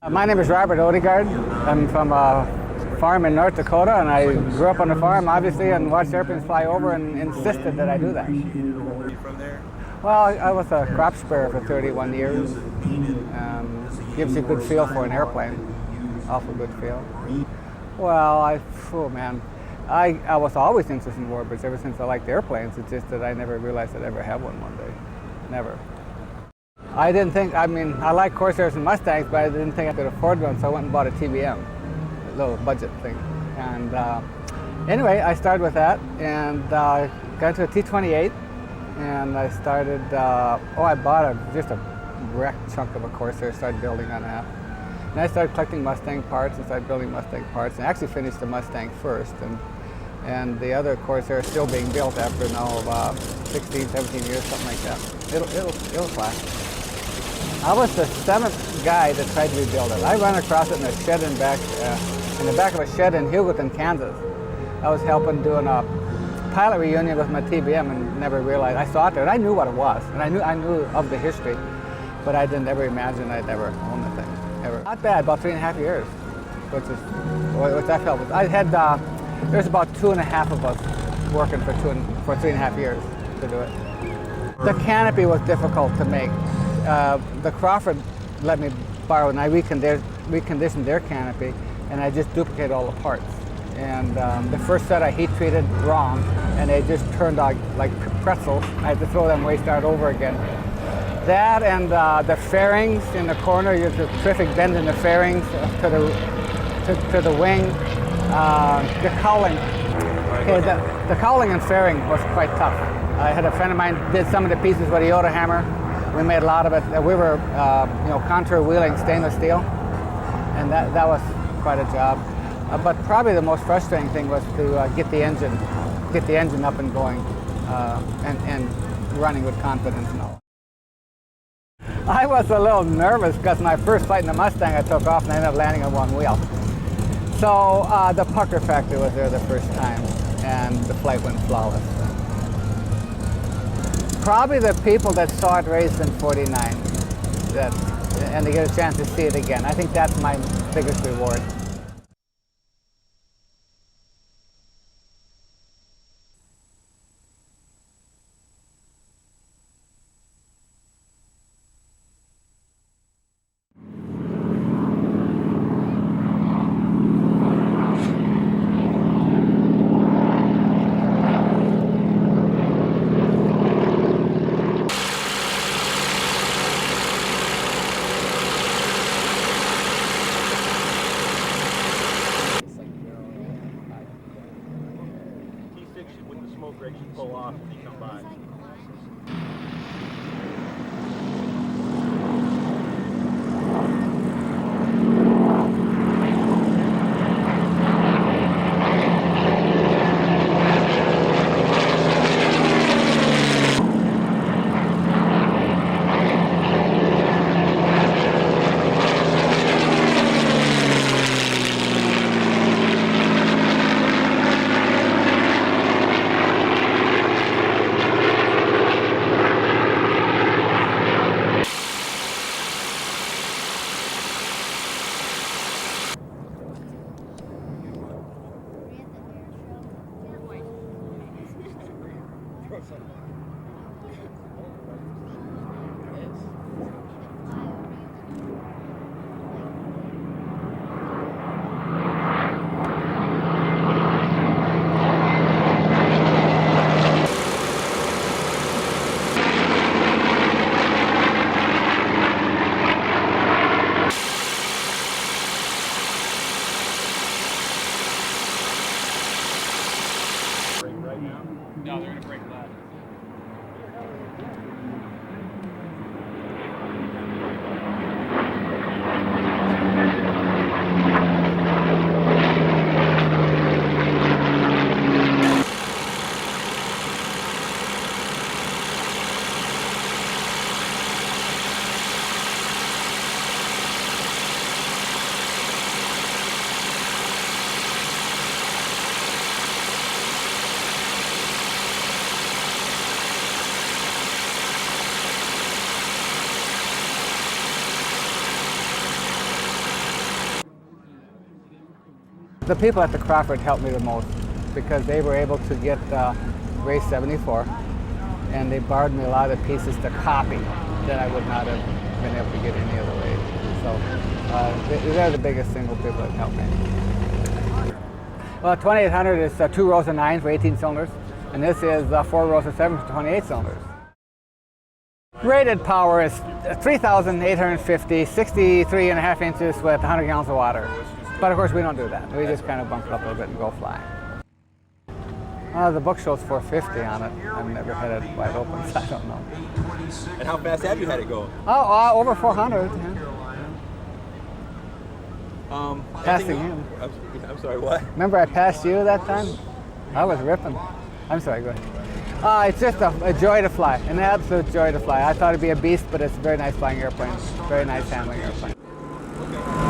My name is Robert Odegaard. I'm from a farm in North Dakota, and I grew up on the farm, obviously, and watched airplanes fly over and insisted that I do that. Are you from there? Well, I was a crop sprayer for 31 years. Gives you a good feel for an airplane. Awful good feel. Well, oh man, I was always interested in warbirds ever since I liked airplanes. It's just that I never realized I'd ever have one day. Never. I didn't think, I mean, I like Corsairs and Mustangs, but I didn't think I could afford one, so I went and bought a TBM, a little budget thing. And anyway, I started with that and got into a T-28, and I started, I bought just a wrecked chunk of a Corsair, started building on that. And I started collecting Mustang parts and started building Mustang parts, and actually finished the Mustang first. And the other Corsair is still being built after now 16, 17 years, something like that. It'll fly. I was the 7th guy that tried to rebuild it. I ran across it in a shed in the back of a shed in Hugoton, Kansas. I was helping doing a pilot reunion with my TBM and never realized. I saw it there and I knew what it was, and I knew of the history, but I didn't ever imagine I'd ever own the thing, ever. Not bad, about 3.5 years, which I felt. I had there's about 2.5 of us working for 3.5 years to do it. The canopy was difficult to make. The Crawford let me borrow, and I reconditioned their canopy, and I just duplicated all the parts. And the first set I heat treated wrong, and they just turned out like pretzels. I had to throw them away, start over again. That and the fairings in the corner, there's a terrific bend in the fairings to the wing. The cowling. Okay, the cowling and fairing was quite tough. I had a friend of mine did some of the pieces with a Yoda hammer. We made a lot of it. We were, contour wheeling stainless steel, and that was quite a job. But probably the most frustrating thing was to get the engine up and going, and running with confidence and all. I was a little nervous because my first flight in the Mustang, I took off and I ended up landing on one wheel. So the pucker factor was there the first time, and the flight went flawless. Probably the people that saw it raised in '49, and they get a chance to see it again. I think that's my biggest reward. With the smoke break should pull off when you come by. No, they're going to break that. The people at the Crawford helped me the most because they were able to get race 74, and they borrowed me a lot of pieces to copy that I would not have been able to get any other way. So they're the biggest single people that helped me. Well, 2800 is 2 rows of 9 for 18 cylinders, and this is 4 rows of 7 for 28 cylinders. Rated power is 3,850, 63.5 inches with 100 gallons of water. But of course we don't do that. We just kind of bump it up a little bit and go fly. The book shows 450 on it. I've never had it wide open, so I don't know. And how fast have you had it go? Oh, over 400. Yeah. Passing him. I'm sorry, what? Remember I passed you that time? I was ripping. I'm sorry, go ahead. It's just a joy to fly, an absolute joy to fly. I thought it'd be a beast, but it's a very nice flying airplane. Very nice handling airplane. Okay.